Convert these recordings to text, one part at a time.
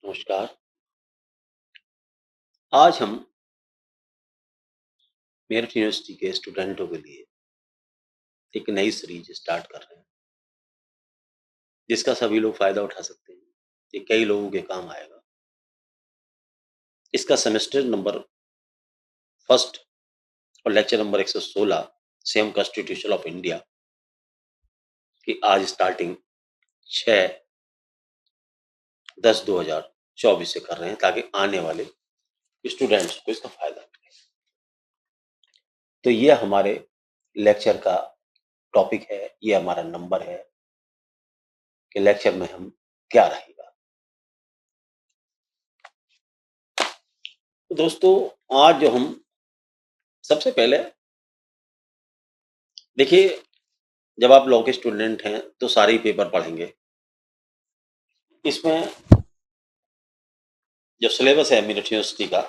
नमस्कार। आज हम मेरठ यूनिवर्सिटी के स्टूडेंटों के लिए एक नई सीरीज स्टार्ट कर रहे हैं, जिसका सभी लोग फ़ायदा उठा सकते हैं। ये कई लोगों के काम आएगा। इसका सेमेस्टर नंबर फर्स्ट और lecture number 116 same constitution of India की आज स्टार्टिंग 6/10/2024 से कर रहे हैं, ताकि आने वाले स्टूडेंट्स को इसका फ़ायदा मिले। तो ये हमारे लेक्चर का टॉपिक है, ये हमारा नंबर है कि लेक्चर में हम क्या रहेगा। तो दोस्तों, आज जो हम सबसे पहले देखिए, जब आप लॉ के स्टूडेंट हैं तो सारे ही पेपर पढ़ेंगे। इसमें जो सिलेबस है मेरठ यूनिवर्सिटी का,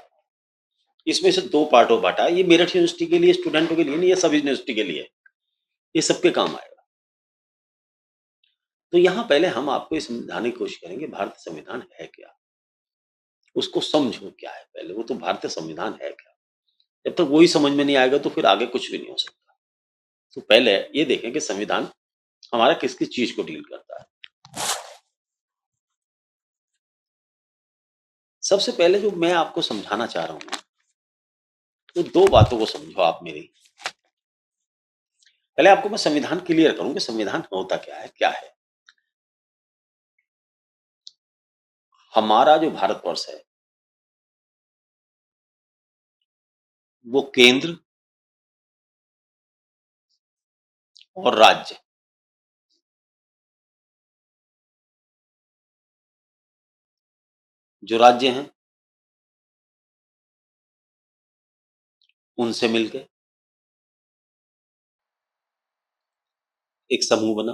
इसमें से दो पार्टों बांटा है। ये मेरठ यूनिवर्सिटी के लिए, स्टूडेंटों के लिए नहीं, ये सभी यूनिवर्सिटी के लिए, ये सबके काम आएगा। तो यहाँ पहले हम आपको ये समझाने की कोशिश करेंगे भारतीय संविधान है क्या, उसको समझो क्या है। पहले वो तो भारतीय संविधान है क्या, जब तक वही समझ में नहीं आएगा तो फिर आगे कुछ भी नहीं हो सकता। तो पहले ये देखें कि संविधान हमारा किस किस चीज को डील करता है। सबसे पहले जो मैं आपको समझाना चाह रहा हूं, तो दो बातों को समझो आप मेरी। पहले आपको मैं संविधान क्लियर करूं कि संविधान होता क्या है। हमारा जो भारतवर्ष है, वो केंद्र और राज्य, जो राज्य हैं उनसे मिलकर एक समूह बना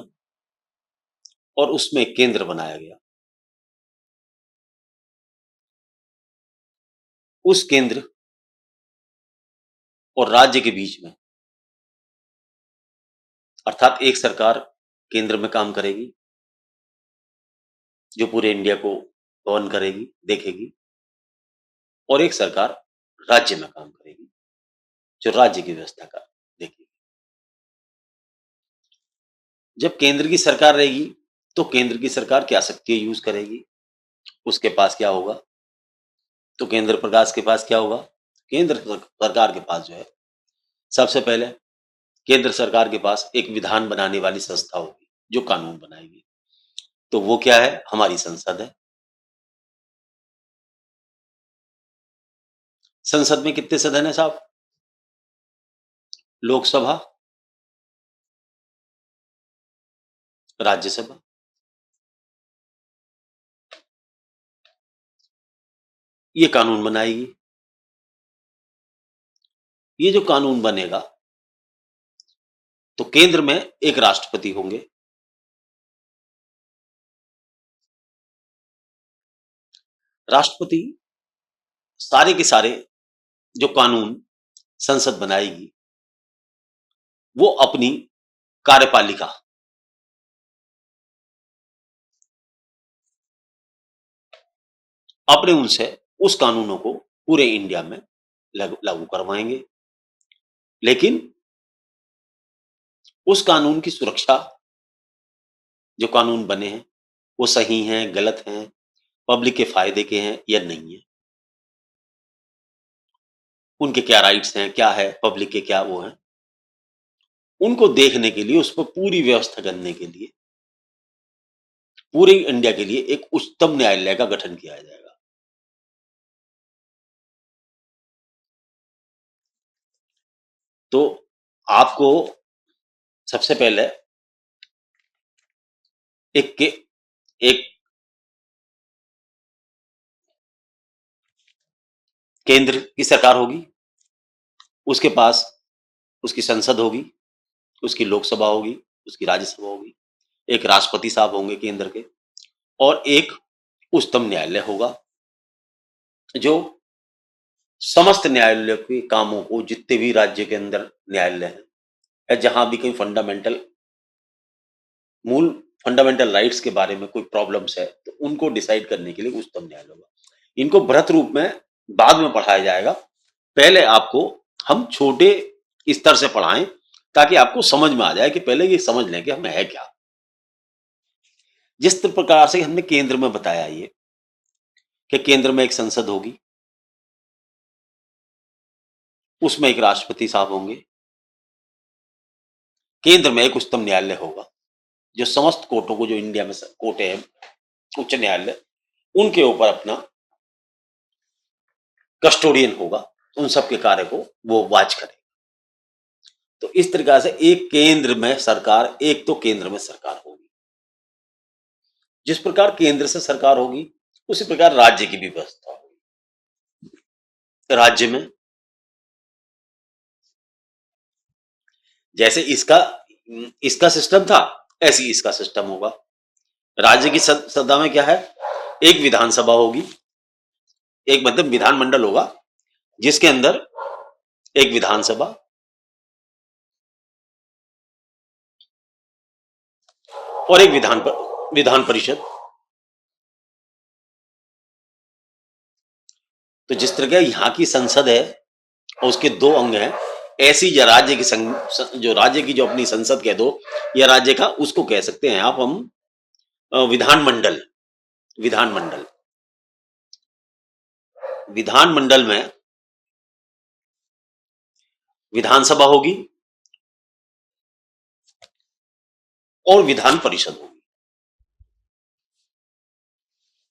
और उसमें एक केंद्र बनाया गया। उस केंद्र और राज्य के बीच में, अर्थात एक सरकार केंद्र में काम करेगी जो पूरे इंडिया को गवर्न करेगी, देखेगी, और एक सरकार राज्य में काम करेगी जो राज्य की व्यवस्था का देखेगी। जब केंद्र की सरकार रहेगी तो केंद्र की सरकार क्या शक्तियां यूज करेगी, उसके पास क्या होगा। तो केंद्र प्रकाश के पास क्या होगा, केंद्र सरकार के पास जो है, सबसे पहले केंद्र सरकार के पास एक विधान बनाने वाली संस्था होगी जो कानून बनाएगी। तो वो क्या है, हमारी संसद है। संसद में कितने सदन है साहब, लोकसभा, राज्यसभा। ये कानून बनाएगी। ये जो कानून बनेगा, तो केंद्र में एक राष्ट्रपति होंगे, राष्ट्रपति सारे के सारे जो कानून संसद बनाएगी, वो अपनी कार्यपालिका, अपने उनसे उस कानूनों को पूरे इंडिया में लागू करवाएंगे। लेकिन उस कानून की सुरक्षा, जो कानून बने हैं वो सही हैं, गलत हैं, पब्लिक के फायदे के हैं या नहीं है, उनके क्या राइट्स हैं, क्या है, पब्लिक के क्या वो हैं, उनको देखने के लिए, उस पर पूरी व्यवस्था करने के लिए पूरे इंडिया के लिए एक उच्चतम न्यायालय का गठन किया जाएगा। तो आपको सबसे पहले एक केंद्र की सरकार होगी, उसके पास उसकी संसद होगी, उसकी लोकसभा होगी, उसकी राज्यसभा होगी, एक राष्ट्रपति साहब होंगे केंद्र के, और एक उच्चतम न्यायालय होगा जो समस्त न्यायालय के कामों को, जितने भी राज्य के अंदर न्यायालय हैं या जहां भी कोई फंडामेंटल मूल फंडामेंटल राइट्स के बारे में कोई प्रॉब्लम्स है तो उनको डिसाइड करने के लिए उच्चतम न्यायालय होगा। इनको बृहत रूप में बाद में पढ़ाया जाएगा। पहले आपको हम छोटे स्तर से पढ़ाएं ताकि आपको समझ में आ जाए कि पहले ये समझ लें कि हमें है क्या। जिस प्रकार से हमने केंद्र में बताया ये कि केंद्र में एक संसद होगी, उसमें एक राष्ट्रपति साहब होंगे, केंद्र में एक उच्चतम न्यायालय होगा जो समस्त कोर्टों को, जो इंडिया में कोर्टे हैं उच्च न्यायालय, उनके ऊपर अपना कस्टोडियन होगा, उन सब के कार्य को वो वॉच करेगा। तो इस तरीका से एक केंद्र में सरकार, एक तो केंद्र में सरकार होगी। जिस प्रकार केंद्र से सरकार होगी उसी प्रकार राज्य की भी व्यवस्था होगी। राज्य में जैसे इसका इसका सिस्टम था ऐसी इसका सिस्टम होगा। राज्य की सत्ता में क्या है, एक विधानसभा होगी, एक मतलब विधानमंडल होगा जिसके अंदर एक विधानसभा और एक विधान परिषद। तो जिस तरह के यहाँ की संसद है और उसके दो अंग हैं, ऐसी जो राज्य की जो राज्य की जो अपनी संसद कह दो या राज्य का, उसको कह सकते हैं आप हम विधानमंडल। विधानमंडल विधानमंडल में विधानसभा होगी और विधान परिषद होगी।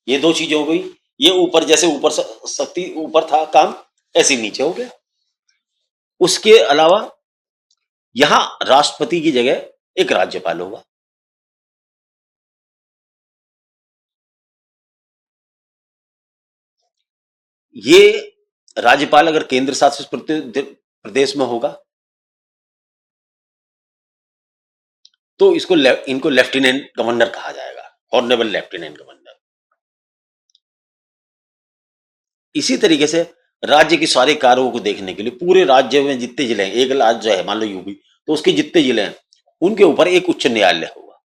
ये दो चीजें हो गई। ये ऊपर जैसे ऊपर शक्ति ऊपर था काम, ऐसे नीचे हो गया। उसके अलावा यहां राष्ट्रपति की जगह एक राज्यपाल होगा। ये राज्यपाल अगर केंद्र शासित प्रदेश में होगा तो इनको लेफ्टिनेंट गवर्नर कहा जाएगा, ऑनरेबल लेफ्टिनेंट गवर्नर। इसी तरीके से राज्य के सारे कार्यों को देखने के लिए पूरे राज्य में जितने जिले हैं, एक राज्य है मान लो यूपी, तो उसके जितने जिले हैं उनके ऊपर एक उच्च न्यायालय होगा।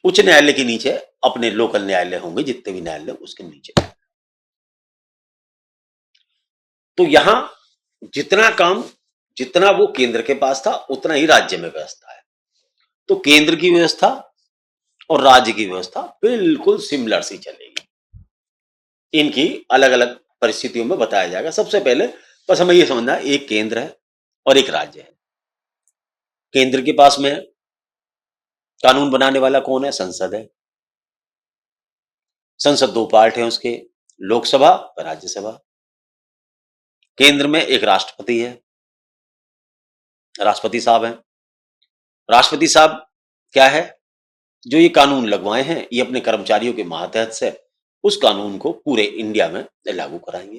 उच्च न्यायालय के नीचे अपने लोकल न्यायालय होंगे, जितने भी न्यायालय उसके नीचे। तो यहां जितना काम, जितना वो केंद्र के पास था उतना ही राज्य में व्यवस्था है। तो केंद्र की व्यवस्था और राज्य की व्यवस्था बिल्कुल सिमिलर सी चलेगी। इनकी अलग अलग परिस्थितियों में बताया जाएगा। सबसे पहले बस हमें यह समझना है, एक केंद्र है और एक राज्य है। केंद्र के पास में कानून बनाने वाला कौन है, संसद है। संसद दो पार्ट है उसके, लोकसभा और राज्यसभा। केंद्र में एक राष्ट्रपति है, राष्ट्रपति साहब हैं। राष्ट्रपति साहब क्या है, जो ये कानून लगवाए हैं ये अपने कर्मचारियों के मातहत से उस कानून को पूरे इंडिया में लागू कराएंगे।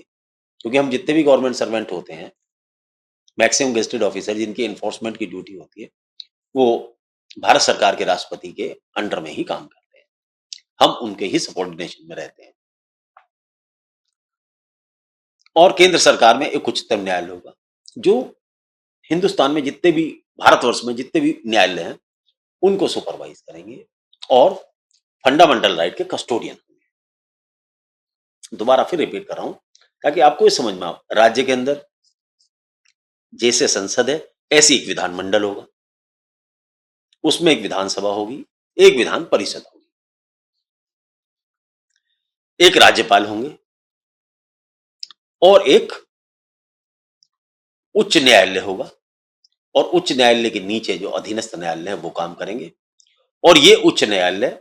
क्योंकि हम जितने भी गवर्नमेंट सर्वेंट होते हैं, मैक्सिमम गेस्टेड ऑफिसर जिनकी एनफोर्समेंट की ड्यूटी होती है, वो भारत सरकार के राष्ट्रपति के अंडर में ही काम करते हैं। हम उनके ही सबऑर्डिनेशन में रहते हैं। और केंद्र सरकार में एक उच्चतम न्यायालय होगा जो हिंदुस्तान में जितने भी, भारतवर्ष में जितने भी न्यायालय हैं उनको सुपरवाइज करेंगे और फंडामेंटल राइट के कस्टोडियन होंगे। दोबारा फिर रिपीट कर रहा हूं ताकि आपको ये समझ में आए। राज्य के अंदर जैसे संसद है ऐसी एक विधानमंडल होगा, उसमें एक विधानसभा होगी, एक विधान परिषद होगी, एक राज्यपाल होंगे और एक उच्च न्यायालय होगा। और उच्च न्यायालय के नीचे जो अधीनस्थ न्यायालय है वो काम करेंगे। और ये उच्च न्यायालय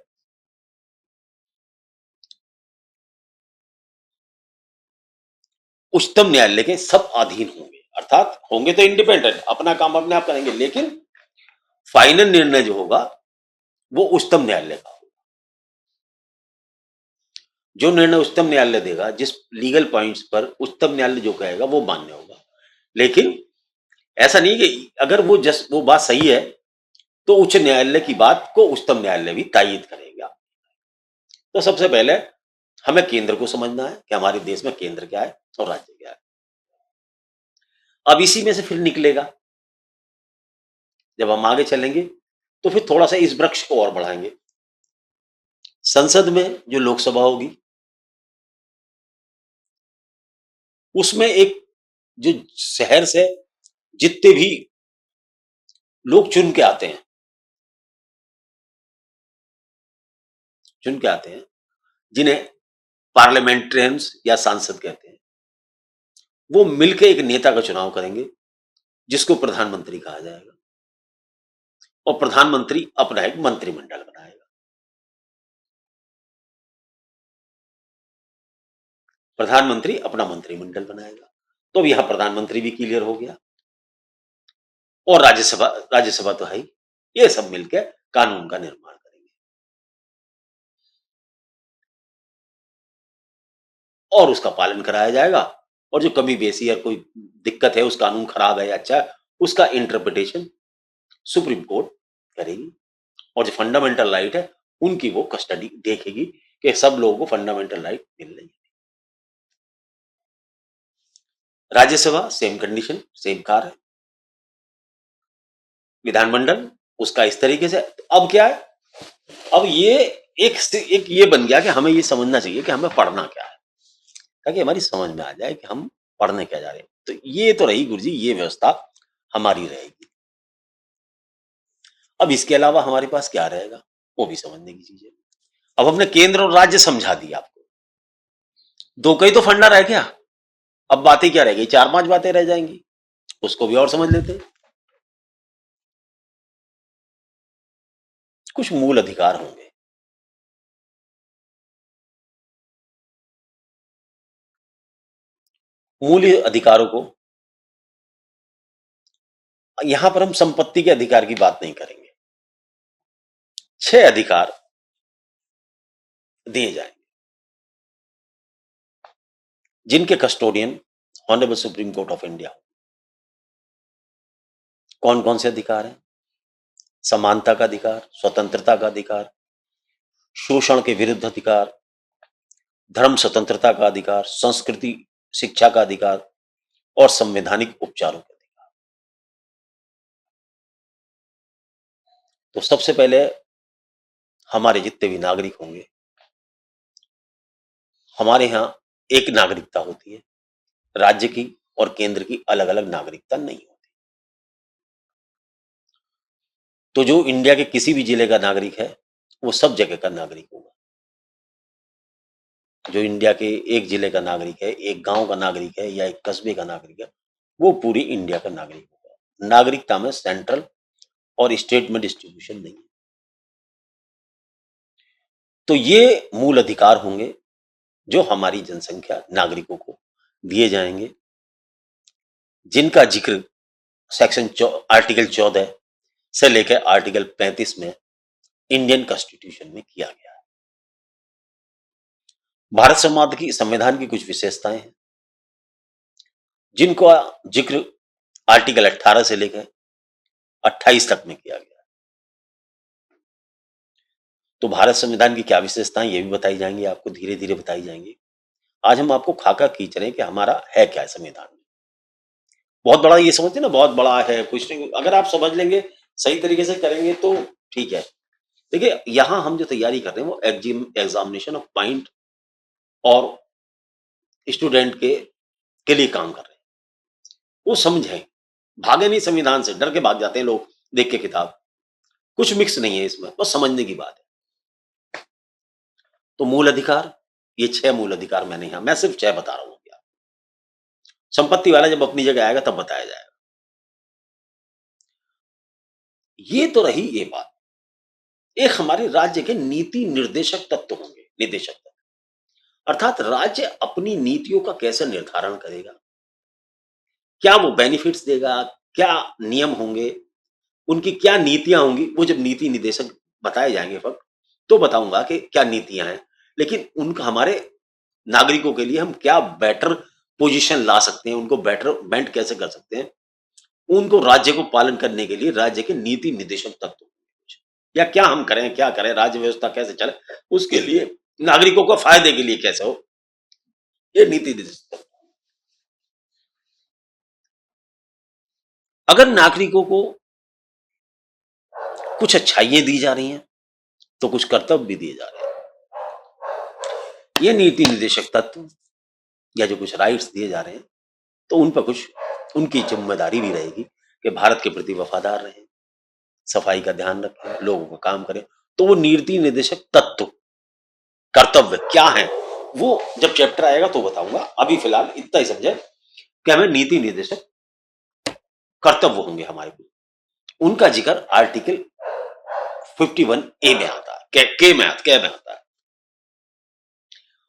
उच्चतम न्यायालय के सब अधीन होंगे, अर्थात होंगे तो इंडिपेंडेंट, अपना काम अपने आप करेंगे, लेकिन फाइनल निर्णय जो होगा वो उच्चतम न्यायालय का होगा। जो निर्णय उच्चतम न्यायालय देगा, जिस लीगल पॉइंट्स पर उच्चतम न्यायालय जो कहेगा वो मान्य होगा। लेकिन ऐसा नहीं कि अगर वो बात सही है तो उच्च न्यायालय की बात को उच्चतम न्यायालय भी तायीद करेगा। तो सबसे पहले हमें केंद्र को समझना है कि हमारे देश में केंद्र क्या है और राज्य क्या है। अब इसी में से फिर निकलेगा जब हम आगे चलेंगे तो फिर थोड़ा सा इस वृक्ष को और बढ़ाएंगे। संसद में जो लोकसभा होगी उसमें एक जो शहर से जितने भी लोग चुन के आते हैं जिन्हें पार्लियामेंट्रियंस या सांसद कहते हैं, वो मिलकर एक नेता का चुनाव करेंगे जिसको प्रधानमंत्री कहा जाएगा और प्रधानमंत्री अपना एक मंत्रिमंडल बनाएगा। प्रधानमंत्री अपना मंत्रिमंडल बनाएगा। तो अब यहां प्रधानमंत्री भी क्लियर हो गया और राज्यसभा तो है ही। ये सब मिलकर कानून का निर्माण करेंगे और उसका पालन कराया जाएगा और जो कमी बेसी या कोई दिक्कत है, उस कानून खराब है या अच्छा है, उसका इंटरप्रिटेशन सुप्रीम कोर्ट करेगी और जो फंडामेंटल राइट है उनकी वो कस्टडी देखेगी कि सब लोगों को फंडामेंटल राइट मिल रही है। राज्यसभा सेम कंडीशन, सेम कार्य। विधानमंडल उसका इस तरीके से। अब क्या है, अब ये एक ये बन गया कि हमें ये समझना चाहिए कि हमें पढ़ना क्या है, ताकि हमारी समझ में आ जाए कि हम पढ़ने क्या जा रहे हैं। तो ये तो रही गुरुजी, ये व्यवस्था हमारी रहेगी। अब इसके अलावा हमारे पास क्या रहेगा, वो भी समझने की चीज है। अब हमने केंद्र और राज्य समझा दिया आपको, दो का ही तो फंडा रह गया। अब बातें क्या रह गई, चार पांच बातें रह जाएंगी, उसको भी और समझ लेते हैं। कुछ मूल अधिकार होंगे। मूल अधिकारों को, यहां पर हम संपत्ति के अधिकार की बात नहीं करेंगे। 6 अधिकार दिए जाएंगे जिनके custodian honourable supreme court of India. कौन कौन से अधिकार हैं? समानता का अधिकार, स्वतंत्रता का अधिकार, शोषण के विरुद्ध अधिकार, धर्म स्वतंत्रता का अधिकार, संस्कृति शिक्षा का अधिकार और संवैधानिक उपचारों का अधिकार। तो सबसे पहले हमारे जितने भी नागरिक होंगे, हमारे यहां एक नागरिकता होती है, राज्य की और केंद्र की अलग अलग नागरिकता नहीं होती। तो जो इंडिया के किसी भी जिले का नागरिक है वो सब जगह का नागरिक होगा। जो इंडिया के एक जिले का नागरिक है, एक गांव का नागरिक है या एक कस्बे का नागरिक है, वो पूरी इंडिया का नागरिक होगा। नागरिकता में सेंट्रल और स्टेट में डिस्ट्रीब्यूशन नहीं है। तो ये मूल अधिकार होंगे जो हमारी जनसंख्या नागरिकों को दिए जाएंगे, जिनका जिक्र आर्टिकल 14 से लेकर आर्टिकल 35 में इंडियन कॉन्स्टिट्यूशन में किया गया है। भारत संविधान की कुछ विशेषताएं हैं जिनको जिक्र आर्टिकल 18 से लेकर 28 तक में किया गया। तो भारत संविधान की क्या विशेषताएं ये भी बताई जाएंगी, आपको धीरे धीरे बताई जाएंगी। आज हम आपको खाका खींच रहे हैं कि हमारा है क्या संविधान में। बहुत बड़ा ये समझते ना, बहुत बड़ा है कुछ नहीं, अगर आप समझ लेंगे सही तरीके से करेंगे तो ठीक है। देखिए यहां हम जो तैयारी कर रहे हैं वो एग्जामिनेशन ऑफ पॉइंट और स्टूडेंट के लिए काम कर रहे हैं। वो समझें, भागे नहीं संविधान से, डर के भाग जाते हैं लोग देख के किताब। कुछ मिक्स नहीं है इसमें, बस समझने की बात है। तो मूल अधिकार, ये 6 मूल अधिकार मैं सिर्फ 6 बता रहा हूं। संपत्ति वाला जब अपनी जगह आएगा तब बताया जाएगा। ये तो रही ये बात। एक हमारे राज्य के नीति निर्देशक तत्व होंगे, निदेशक तत्व, अर्थात राज्य अपनी नीतियों का कैसे निर्धारण करेगा, क्या वो बेनिफिट्स देगा, क्या नियम होंगे, उनकी क्या नीतियां होंगी। वो जब नीति निदेशक बताए जाएंगे वक्त, तो बताऊंगा कि क्या नीतियां हैं। लेकिन उनका हमारे नागरिकों के लिए हम क्या बेटर पोजीशन ला सकते हैं, उनको बेटरमेंट कैसे कर सकते हैं, उनको राज्य को पालन करने के लिए राज्य के नीति निदेशक तत्व, या क्या हम करें, क्या करें, राज्य व्यवस्था कैसे चले, उसके लिए नागरिकों को फायदे के लिए कैसे हो, ये नीति निदेशक तत्व। अगर नागरिकों को कुछ अच्छाइयां दी जा रही हैं तो कुछ कर्तव्य भी दिए जा रहे हैं। ये नीति निर्देशक तत्व या जो कुछ राइट्स दिए जा रहे हैं तो उन पर कुछ उनकी जिम्मेदारी भी रहेगी कि भारत के प्रति वफादार रहें, सफाई का ध्यान रखें, लोगों का काम करें। तो वो नीति निर्देशक तत्व कर्तव्य क्या है वो जब चैप्टर आएगा तो बताऊंगा। अभी फिलहाल इतना ही समझे कि हमें नीति निर्देशक कर्तव्य होंगे हमारे को। उनका जिक्र आर्टिकल 51A में आता है, के में आता है।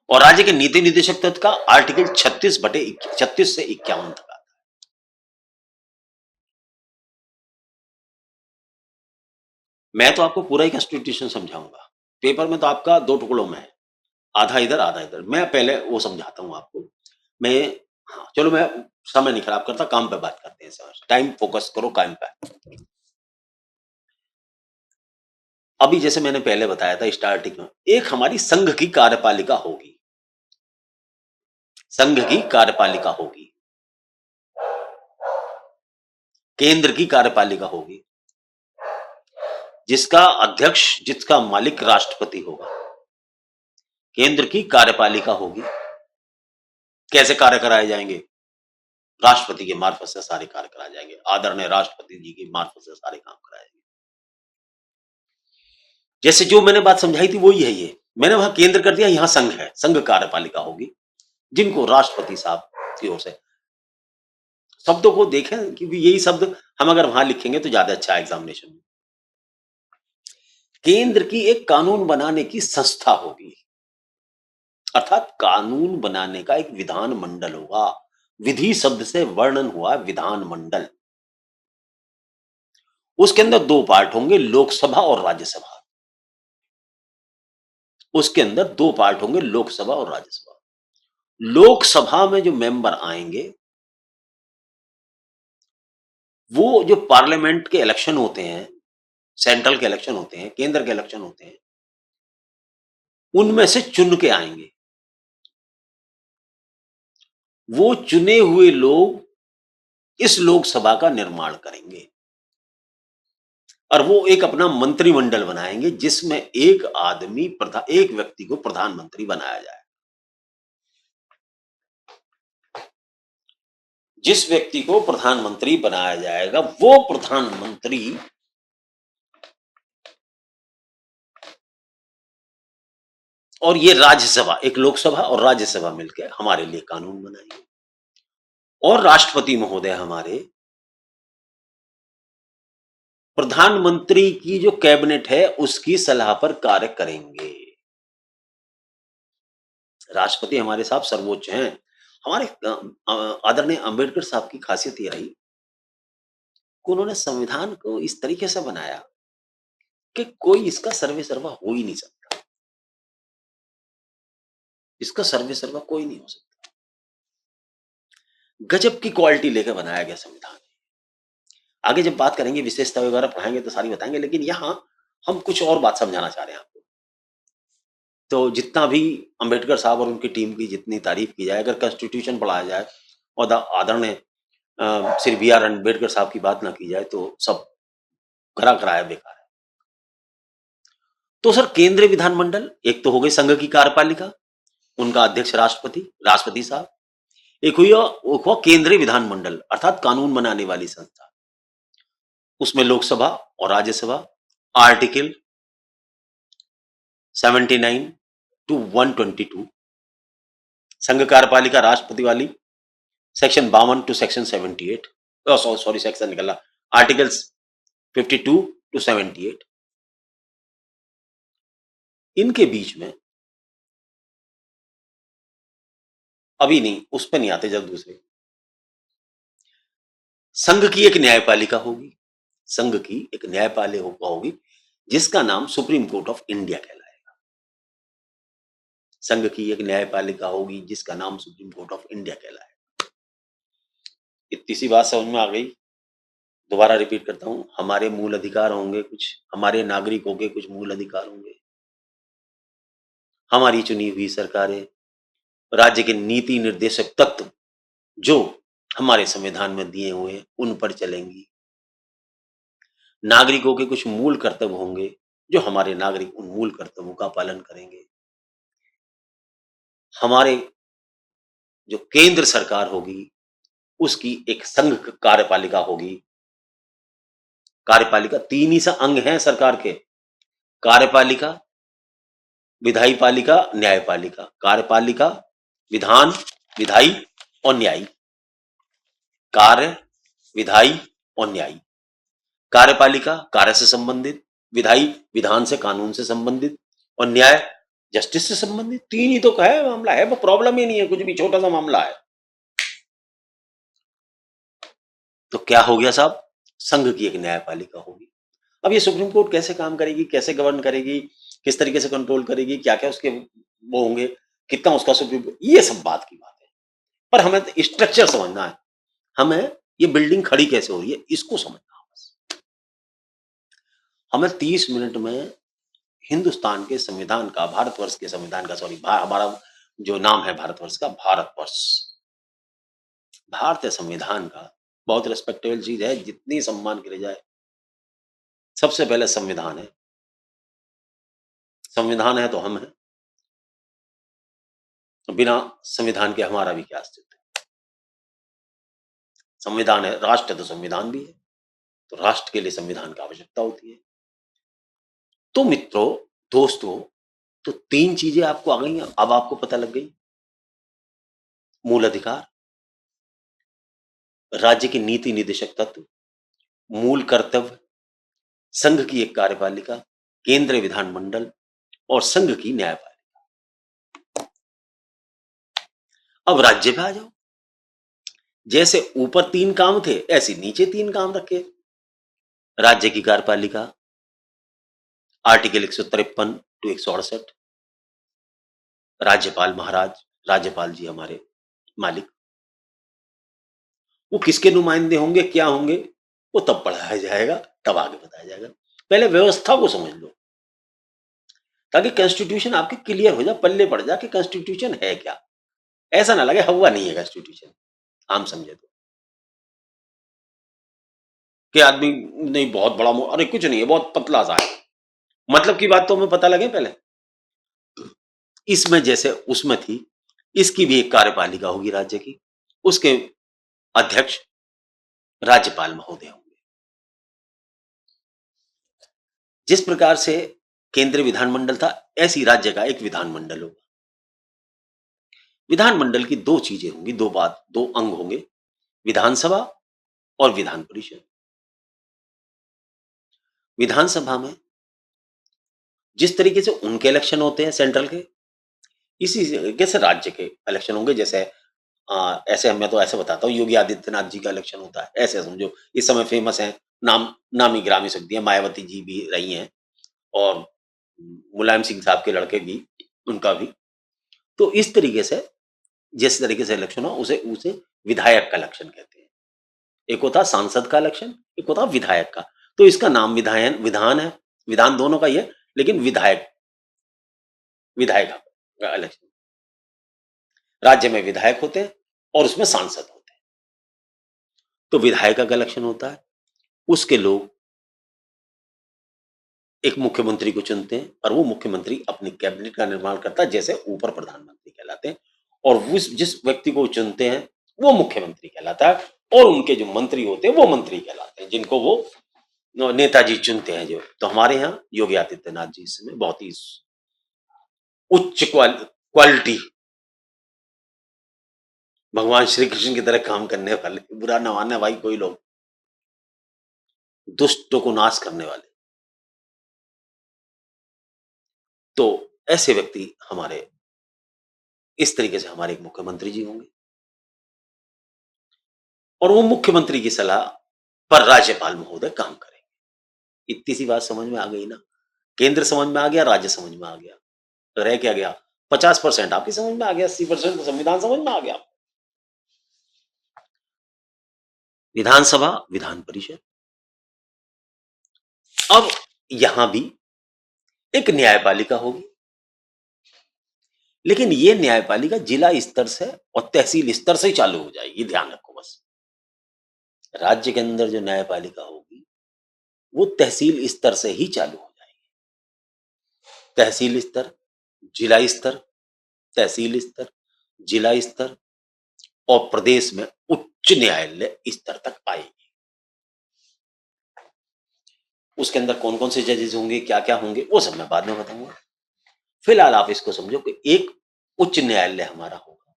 और राज्य के नीति निर्देशक तत्व का आर्टिकल 36 से 51 तक आता है। मैं तो आपको पूरा ही कॉन्स्टिट्यूशन समझाऊंगा। पेपर में तो आपका 2 टुकड़ों में है, आधा इधर आधा इधर। मैं पहले वो समझाता हूं आपको। मैं हाँ चलो, मैं समय नहीं खराब करता, काम पे बात करते हैं। सर टाइम फोकस करो काम पे। अभी जैसे मैंने पहले बताया था स्टार्टिंग में, एक हमारी संघ की कार्यपालिका होगी, संघ की कार्यपालिका होगी, केंद्र की कार्यपालिका होगी, जिसका अध्यक्ष, जिसका मालिक राष्ट्रपति होगा। केंद्र की कार्यपालिका होगी। कैसे कार्य कराए जाएंगे? राष्ट्रपति के मार्फत से सारे कार्य कराए जाएंगे। आदरणीय राष्ट्रपति जी की मार्फत से सारे काम कराए जाएंगे। जैसे जो मैंने बात समझाई थी वही है ये। मैंने वहां केंद्र कर दिया, यहां संघ है, संघ कार्यपालिका होगी, जिनको राष्ट्रपति साहब की ओर से। शब्दों को देखें कि यही शब्द हम अगर वहां लिखेंगे तो ज्यादा अच्छा है एग्जामिनेशन में। केंद्र की एक कानून बनाने की संस्था होगी, अर्थात कानून बनाने का एक विधान मंडल होगा। विधि शब्द से वर्णन हुआ विधान मंडल। उसके अंदर 2 पार्ट होंगे, लोकसभा और राज्यसभा। उसके अंदर 2 पार्ट होंगे, लोकसभा और राज्यसभा। लोकसभा में जो मेंबर आएंगे वो जो पार्लियामेंट के इलेक्शन होते हैं, सेंट्रल के इलेक्शन होते हैं, केंद्र के इलेक्शन होते हैं, उनमें से चुन के आएंगे। वो चुने हुए लोग इस लोकसभा का निर्माण करेंगे और वो एक अपना मंत्रिमंडल बनाएंगे, जिसमें एक आदमी एक व्यक्ति को प्रधानमंत्री बनाया जाए। जिस व्यक्ति को प्रधानमंत्री बनाया जाएगा वो प्रधानमंत्री और ये राज्यसभा, एक लोकसभा और राज्यसभा मिलकर हमारे लिए कानून बनाएंगे। और राष्ट्रपति महोदय हमारे प्रधानमंत्री की जो कैबिनेट है उसकी सलाह पर कार्य करेंगे। राष्ट्रपति हमारे साहब सर्वोच्च हैं। हमारे आदरणीय अंबेडकर साहब की खासियत यह रही कि उन्होंने संविधान को इस तरीके से बनाया कि कोई इसका सर्वे सर्वा हो ही नहीं सकता। इसका सर्वे सर्वा कोई नहीं हो सकता। गजब की क्वालिटी लेकर बनाया गया संविधान। आगे जब बात करेंगे, विशेषता वगैरह पढ़ाएंगे तो सारी बताएंगे, लेकिन यहां हम कुछ और बात समझाना चाह रहे हैं आपको। तो जितना भी अंबेडकर साहब और उनकी टीम की जितनी तारीफ की जाए, अगर कॉन्स्टिट्यूशन पढ़ाया जाए और आदरणीय श्री B.R. अम्बेडकर साहब की बात ना की जाए तो सब घरा कराया बेकार है। तो सर केंद्रीय विधानमंडल एक तो हो गई संघ की कार्यपालिका, उनका अध्यक्ष राष्ट्रपति साहब। एक हुआ केंद्रीय विधानमंडल अर्थात कानून बनाने वाली संस्था। उसमें लोकसभा और राज्यसभा आर्टिकल 79 टू 122, संघ कार्यपालिका राष्ट्रपति वाली section 52 to section 78, sorry section निकला, आर्टिकल्स 52 टू 78। इनके बीच में अभी नहीं, उस पर नहीं आते, जब दूसरे संघ की एक न्यायपालिका होगी, संघ की एक न्यायपालिका होगी जिसका नाम सुप्रीम कोर्ट ऑफ इंडिया कहलाएगा। संघ की एक न्यायपालिका होगी जिसका नाम सुप्रीम कोर्ट ऑफ इंडिया कहलाएगा। इतनी सी बात समझ में आ गई। दोबारा रिपीट करता हूं, हमारे मूल अधिकार होंगे कुछ, हमारे नागरिकों के कुछ मूल अधिकार होंगे, हमारी चुनी हुई सरकारें, राज्य के नीति निर्देशक तत्व जो हमारे संविधान में दिए हुए उन पर चलेंगी। नागरिकों के कुछ मूल कर्तव्य होंगे, जो हमारे नागरिक उन मूल कर्तव्यों का पालन करेंगे। हमारे जो केंद्र सरकार होगी, उसकी एक संघ कार्यपालिका होगी। कार्यपालिका 3 ही सा अंग हैं सरकार के, कार्यपालिका, विधायी पालिका, न्यायपालिका। कार्यपालिका, विधान, विधायी और न्यायी। कार्य, विधायी और न्यायी। कार्यपालिका कार्य से संबंधित, विधायी विधान से कानून से संबंधित और न्याय जस्टिस से संबंधित। 3 ही तो है मामला है, वो प्रॉब्लम ही नहीं है, कुछ भी छोटा सा मामला है। तो क्या हो गया साहब, संघ की एक न्यायपालिका होगी। अब ये सुप्रीम कोर्ट कैसे काम करेगी, कैसे गवर्न करेगी, किस तरीके से कंट्रोल करेगी, क्या क्या उसके वो होंगे, कितना उसका सुप्रीम कोर्ट, ये सब बात की बात है। पर हमें तो स्ट्रक्चर समझना है, हमें ये बिल्डिंग खड़ी कैसे हो रही है इसको समझना है बस। हमें 30 मिनट में हिंदुस्तान के संविधान का, भारतवर्ष के संविधान का, सॉरी हमारा जो नाम है भारतवर्ष का, भारतवर्ष, भारतीय संविधान का बहुत रेस्पेक्टेबल चीज है, जितनी सम्मान की जाए। सबसे पहले संविधान है, संविधान है तो हम हैं, तो बिना संविधान के हमारा भी क्या अस्तित्व है। संविधान है, राष्ट्र है तो संविधान भी है, तो राष्ट्र के लिए संविधान की आवश्यकता होती है। तो मित्रों, दोस्तों, तो 3 चीजें आपको आ गई, अब आपको पता लग गई। मूल अधिकार, राज्य की नीति निदेशक तत्व, मूल कर्तव्य, संघ की एक कार्यपालिका, केंद्रीय विधानमंडल और संघ की न्यायपालिका। अब राज्य पे आ जाओ। जैसे ऊपर 3 काम थे, ऐसे नीचे 3 काम रखे। राज्य की कार्यपालिका, आर्टिकल 153 टू 168, राज्यपाल महाराज, राज्यपाल जी हमारे मालिक, वो किसके नुमाइंदे होंगे, क्या होंगे, वो तब पढ़ाया जाएगा, तब आगे बताया जाएगा। पहले व्यवस्था को समझ लो, ताकि कॉन्स्टिट्यूशन आपके क्लियर हो जाए, पल्ले पड़ जाए कि कॉन्स्टिट्यूशन है क्या। ऐसा ना लगे हवा नहीं है कॉन्स्टिट्यूशन, आम समझे तो कि आदमी नहीं बहुत बड़ा अरे कुछ नहीं है, बहुत पतला सा है, मतलब की बात तो हमें पता लगे पहले। इसमें जैसे उसमें थी, इसकी भी एक कार्यपालिका होगी राज्य की, उसके अध्यक्ष राज्यपाल महोदय होंगे। जिस प्रकार से केंद्रीय विधानमंडल था, ऐसी राज्य का एक विधानमंडल होगा। विधानमंडल की 2 चीजें होंगी, 2 अंग होंगे, विधानसभा और विधान परिषद। विधानसभा में जिस तरीके से उनके इलेक्शन होते हैं सेंट्रल के, इसी तरीके से राज्य के इलेक्शन होंगे। जैसे ऐसे मैं तो ऐसे बताता हूँ, योगी आदित्यनाथ जी का इलेक्शन होता है, ऐसे समझो। इस समय फेमस है, नामी गिरामी सकती है, मायावती जी भी रही हैं और मुलायम सिंह साहब के लड़के भी, उनका भी। तो इस तरीके से जिस तरीके से इलेक्शन हो, उसे उसे विधायक का इलेक्शन कहते हैं। एक होता सांसद का इलेक्शन, एक होता विधायक का। तो इसका नाम विधान है, विधान दोनों का ही है, लेकिन विधायक, विधायक का इलेक्शन। राज्य में विधायक होते हैं और उसमें सांसद होते हैं। तो विधायक का इलेक्शन होता है, उसके लोग एक मुख्यमंत्री को चुनते हैं और वो मुख्यमंत्री अपनी कैबिनेट का निर्माण करता है, जैसे ऊपर प्रधानमंत्री कहलाते हैं। और जिस व्यक्ति को चुनते हैं वो मुख्यमंत्री कहलाता है, और उनके जो मंत्री होते हैं वो मंत्री कहलाते हैं, जिनको वो नेताजी चुनते हैं। जो तो हमारे यहाँ योगी आदित्यनाथ जी इस समय बहुत ही उच्च क्वालिटी, भगवान श्री कृष्ण की तरह काम करने वाले, बुरा न मानना भाई कोई लोग, दुष्टों को नाश करने वाले। तो ऐसे व्यक्ति हमारे, इस तरीके से हमारे एक मुख्यमंत्री जी होंगे, और वो मुख्यमंत्री की सलाह पर राज्यपाल महोदय काम करेंगे। इतनी सी बात समझ में आ गई ना। केंद्र समझ में आ गया, राज्य समझ में आ गया, तो रह क्या गया, 50% आपकी समझ में आ गया, 80% तो संविधान समझ में आ गया। विधानसभा, विधान परिषद। अब यहां भी एक न्यायपालिका होगी, लेकिन ये न्यायपालिका जिला स्तर से और तहसील स्तर से ही चालू हो जाएगी, ध्यान रखो बस। राज्य के अंदर जो न्यायपालिका होगी, वो तहसील स्तर से ही चालू हो जाएगी। तहसील स्तर, जिला स्तर, तहसील स्तर, जिला स्तर और प्रदेश में उच्च न्यायालय स्तर तक आएगी। उसके अंदर कौन कौन से जजेस होंगे, क्या क्या होंगे, वो सब मैं बाद में बताऊंगा। फिलहाल आप इसको समझो कि एक उच्च न्यायालय हमारा होगा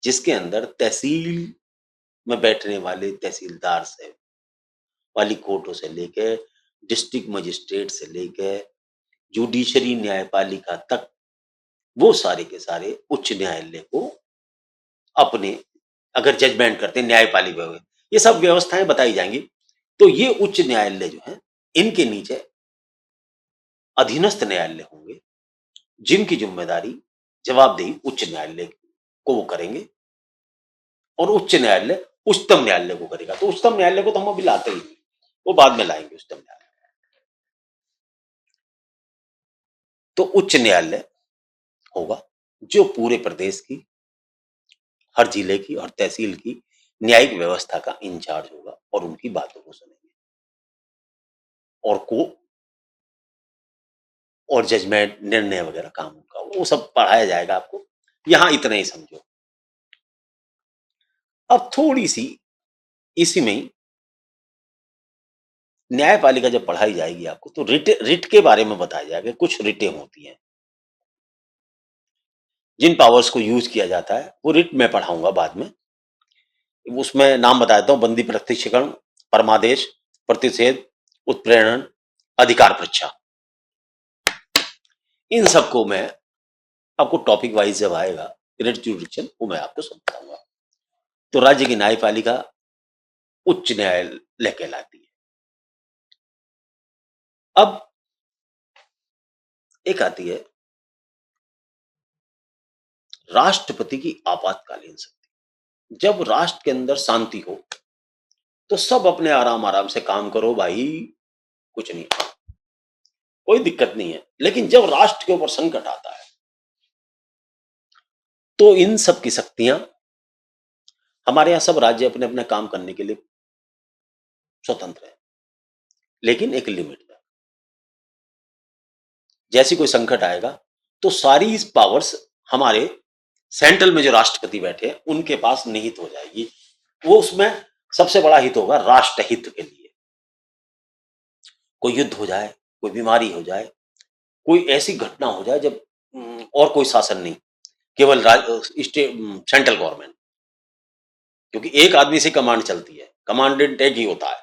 जिसके अंदर तहसील में बैठने वाले तहसीलदार से वाली कोर्टों से लेकर डिस्ट्रिक्ट मजिस्ट्रेट से लेकर जुडिशरी न्यायपालिका तक वो सारे के सारे उच्च न्यायालय को अपने अगर जजमेंट करते हैं न्यायपालिका में, ये सब व्यवस्थाएं बताई जाएंगी। तो ये उच्च न्यायालय जो है इनके नीचे अधीनस्थ न्यायालय होंगे जिनकी जिम्मेदारी जवाबदेही उच्च न्यायालय को वो करेंगे और उच्च न्यायालय उच्चतम न्यायालय को करेगा। तो उच्चतम न्यायालय को तो हम अभी लाते ही नहीं, वो बाद में लाएंगे उच्चतम न्यायालय। तो उच्च न्यायालय होगा जो पूरे प्रदेश की हर जिले की और तहसील की न्यायिक व्यवस्था का इंचार्ज होगा और उनकी बातों को सुनेंगे और जजमेंट निर्णय वगैरह काम उनका वो सब पढ़ाया जाएगा आपको। यहां इतना ही समझो। अब थोड़ी सी इसी में ही न्यायपालिका जब पढ़ाई जाएगी आपको तो रिट के बारे में बताया जाएगा। कुछ रिटें होती हैं जिन पावर्स को यूज किया जाता है, वो रिट मैं पढ़ाऊंगा बाद में। उसमें नाम बता देता हूं: बंदी प्रत्यक्षीकरण, परमादेश, प्रतिषेध, उत्प्रेरण, अधिकार परीक्षा। इन सबको मैं आपको टॉपिक वाइज जब आएगा रिट जुडिक्शन वो मैं आपको समझाऊंगा। तो राज्य की न्यायपालिका उच्च न्यायालय कहलाती है। अब एक आती है राष्ट्रपति की आपातकालीन शक्ति। जब राष्ट्र के अंदर शांति हो तो सब अपने आराम आराम से काम करो भाई, कुछ नहीं, कोई दिक्कत नहीं है। लेकिन जब राष्ट्र के ऊपर संकट आता है तो इन सब की शक्तियां, हमारे यहां सब राज्य अपने अपने काम करने के लिए स्वतंत्र है, लेकिन एक लिमिट में। जैसी कोई संकट आएगा तो सारी पावर्स हमारे सेंट्रल में जो राष्ट्रपति बैठे हैं उनके पास निहित हो जाएगी। वो उसमें सबसे बड़ा हित होगा राष्ट्र हित के लिए। कोई युद्ध हो जाए, कोई बीमारी हो जाए, कोई ऐसी घटना हो जाए जब और कोई शासन नहीं, केवल सेंट्रल गवर्नमेंट, क्योंकि एक आदमी से कमांड चलती है, कमांडेंट एक ही होता है।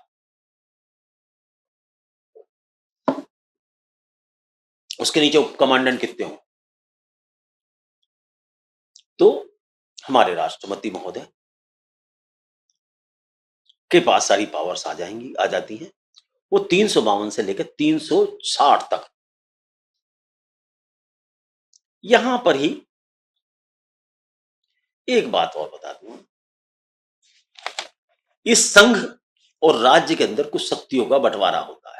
उसके नीचे उप कमांडेंट कितने हो? तो हमारे राष्ट्रपति महोदय के पास सारी पावर्स आ जाएंगी, आ जाती हैं। वो 352 से लेकर 360 तक। यहां पर ही एक बात और बता दूं, इस संघ और राज्य के अंदर कुछ शक्तियों का बंटवारा होता है।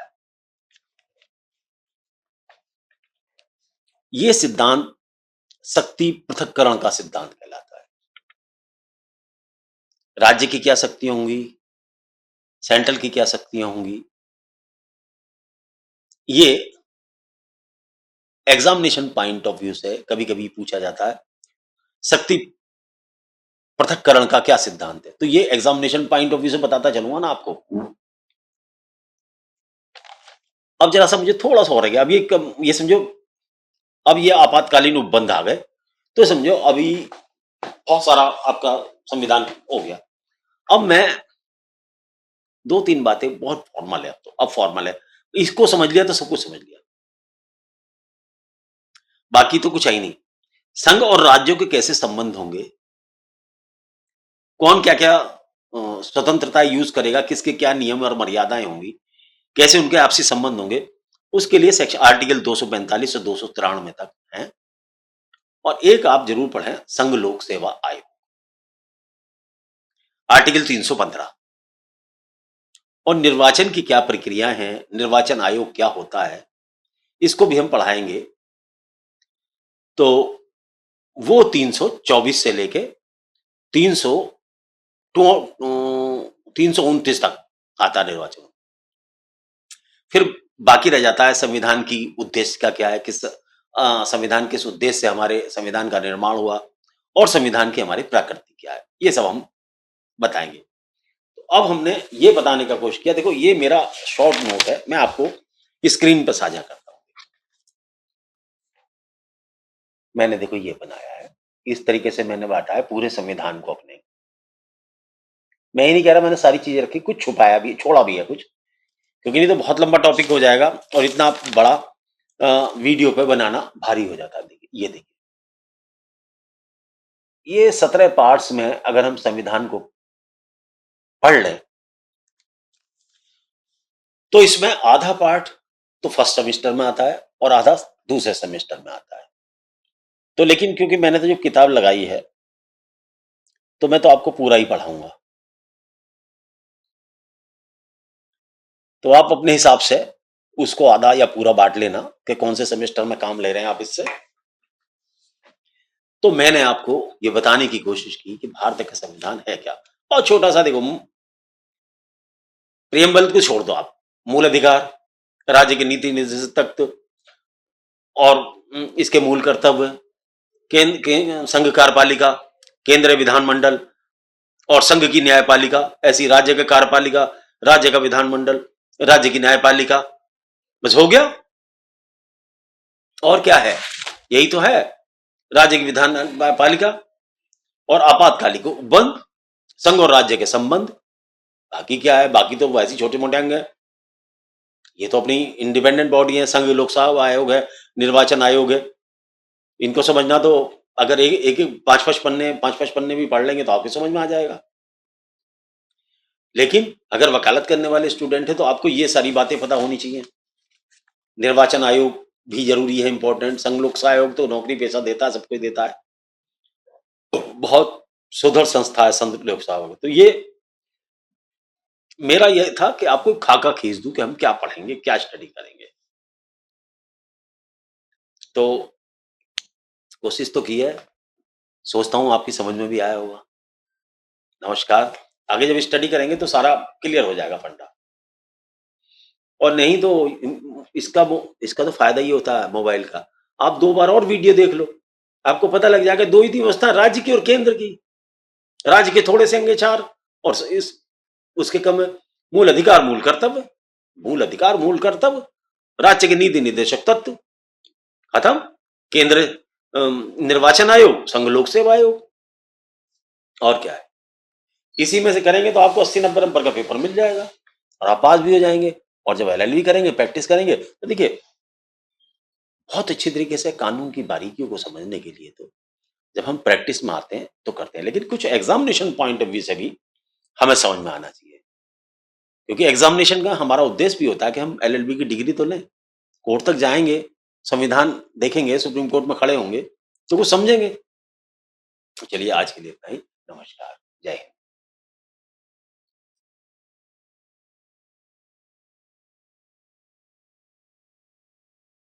यह सिद्धांत शक्ति पृथक्करण का सिद्धांत कहलाता है। राज्य की क्या शक्तियां होंगी, सेंट्रल की क्या शक्तियां होंगी, ये एग्जामिनेशन पॉइंट ऑफ व्यू से कभी कभी पूछा जाता है, शक्ति पृथक्करण का क्या सिद्धांत है। तो ये एग्जामिनेशन पॉइंट ऑफ व्यू से बताता चलूंगा ना आपको। अब जरा सा मुझे थोड़ा सा हो रह गया। अब ये समझो, अब ये आपातकालीन उपबंध आ गए तो समझो अभी बहुत सारा आपका संविधान हो गया। अब मैं दो तीन बातें, बहुत फॉर्मल है, अब फॉर्मल है, इसको समझ लिया तो सब कुछ समझ लिया, बाकी तो कुछ है ही नहीं। संघ और राज्यों के कैसे संबंध होंगे, कौन क्या क्या स्वतंत्रता यूज करेगा, किसके क्या नियम और मर्यादाएं होंगी, कैसे उनके आपसी संबंध होंगे, उसके लिए सेक्शन आर्टिकल 245 से 293 तक है। और एक आप जरूर पढ़ें, संघ लोक सेवा आयोग, आर्टिकल 315। और निर्वाचन की क्या प्रक्रिया है, निर्वाचन आयोग क्या होता है, इसको भी हम पढ़ाएंगे। तो वो 324 से लेके 329 तक आता निर्वाचन। फिर बाकी रह जाता है संविधान की उद्देश्य का क्या है, संविधान किस उद्देश्य से हमारे संविधान का निर्माण हुआ और संविधान की हमारी प्रकृति क्या है, ये सब हम बताएंगे। तो अब हमने ये बताने का कोशिश किया, देखो ये मेरा शॉर्ट नोट है, मैं आपको स्क्रीन पर साझा करता हूँ। मैंने देखो ये बनाया है, इस तरीके से मैंने बांटा है पूरे संविधान को अपने। मैं ये नहीं कह रहा मैंने सारी चीजें रखी, कुछ छुपाया भी, छोड़ा भी है कुछ, क्योंकि नहीं तो बहुत लंबा टॉपिक हो जाएगा और इतना बड़ा वीडियो पे बनाना भारी हो जाता है। देखिए, ये देखिए, ये 17 पार्ट्स में अगर हम संविधान को पढ़ लें तो इसमें आधा पार्ट तो फर्स्ट सेमेस्टर में आता है और आधा दूसरे सेमेस्टर में आता है। तो लेकिन क्योंकि मैंने तो जो किताब लगाई है तो मैं तो आपको पूरा ही पढ़ाऊंगा, तो आप अपने हिसाब से उसको आधा या पूरा बांट लेना कि कौन से सेमेस्टर में काम ले रहे हैं आप इससे। तो मैंने आपको ये बताने की कोशिश की कि भारत का संविधान है क्या। और छोटा सा देखो, प्रियम्बल को छोड़ दो आप, मूल अधिकार, राज्य के नीति निर्देशक तत्व और इसके मूल कर्तव्य, संघ कार्यपालिका, केंद्रीय विधानमंडल और संघ की न्यायपालिका, ऐसी राज्य का कार्यपालिका, राज्य का विधानमंडल, राज्य की न्यायपालिका, बस हो गया। और क्या है, यही तो है, राज्य की विधानपालिका और आपातकालिक उपबंध, संघ और राज्य के संबंध। बाकी क्या है, बाकी तो वैसे छोटे मोटे अंग है, ये तो अपनी इंडिपेंडेंट बॉडी है, संघ लोकसेवा आयोग है, निर्वाचन आयोग है। इनको समझना तो अगर एक पांच पांच पन्ने भी पढ़ लेंगे तो आपको समझ में आ जाएगा। लेकिन अगर वकालत करने वाले स्टूडेंट है तो आपको ये सारी बातें पता होनी चाहिए। निर्वाचन आयोग भी जरूरी है, इंपॉर्टेंट। संघ लोकसेवा आयोग तो नौकरी पेशा देता है, सबको देता है, बहुत सुदृढ़ संस्था है संघ लोकसेवा आयोग। तो ये मेरा यह था कि आपको खाका खींच दूं कि हम क्या पढ़ेंगे, क्या स्टडी करेंगे। तो कोशिश तो की है, सोचता हूं आपकी समझ में भी आया होगा। नमस्कार। आगे जब स्टडी करेंगे तो सारा क्लियर हो जाएगा फंडा। और नहीं तो इसका तो फायदा ये होता है मोबाइल का, आप 2 बार और वीडियो देख लो, आपको पता लग जाएगा। 2 ही थी व्यवस्था, राज्य की और केंद्र की। राज्य के थोड़े से अंग 4 और इस उसके कम है। मूल अधिकार, मूल कर्तव्य, मूल अधिकार, मूल कर्तव्य, राज्य के नीति निर्देशक तत्व, खत्म। केंद्र निर्वाचन आयोग, संघ लोक सेवा आयोग, और क्या है। इसी में से करेंगे तो आपको 80-90 नंबर का पेपर मिल जाएगा और आप पास भी हो जाएंगे। और जब एलएलबी करेंगे, प्रैक्टिस करेंगे, तो देखिए बहुत अच्छी तरीके से कानून की बारीकियों को समझने के लिए तो जब हम प्रैक्टिस में आते हैं तो करते हैं, लेकिन कुछ एग्जामिनेशन पॉइंट ऑफ व्यू से भी हमें समझ में आना चाहिए, क्योंकि एग्जामिनेशन का हमारा उद्देश्य भी होता है कि हम एलएलबी की डिग्री तो लें, कोर्ट तक जाएंगे, संविधान देखेंगे, सुप्रीम कोर्ट में खड़े होंगे तो कुछ समझेंगे। तो चलिए आज के लिए इतना ही। नमस्कार, जय हिंद।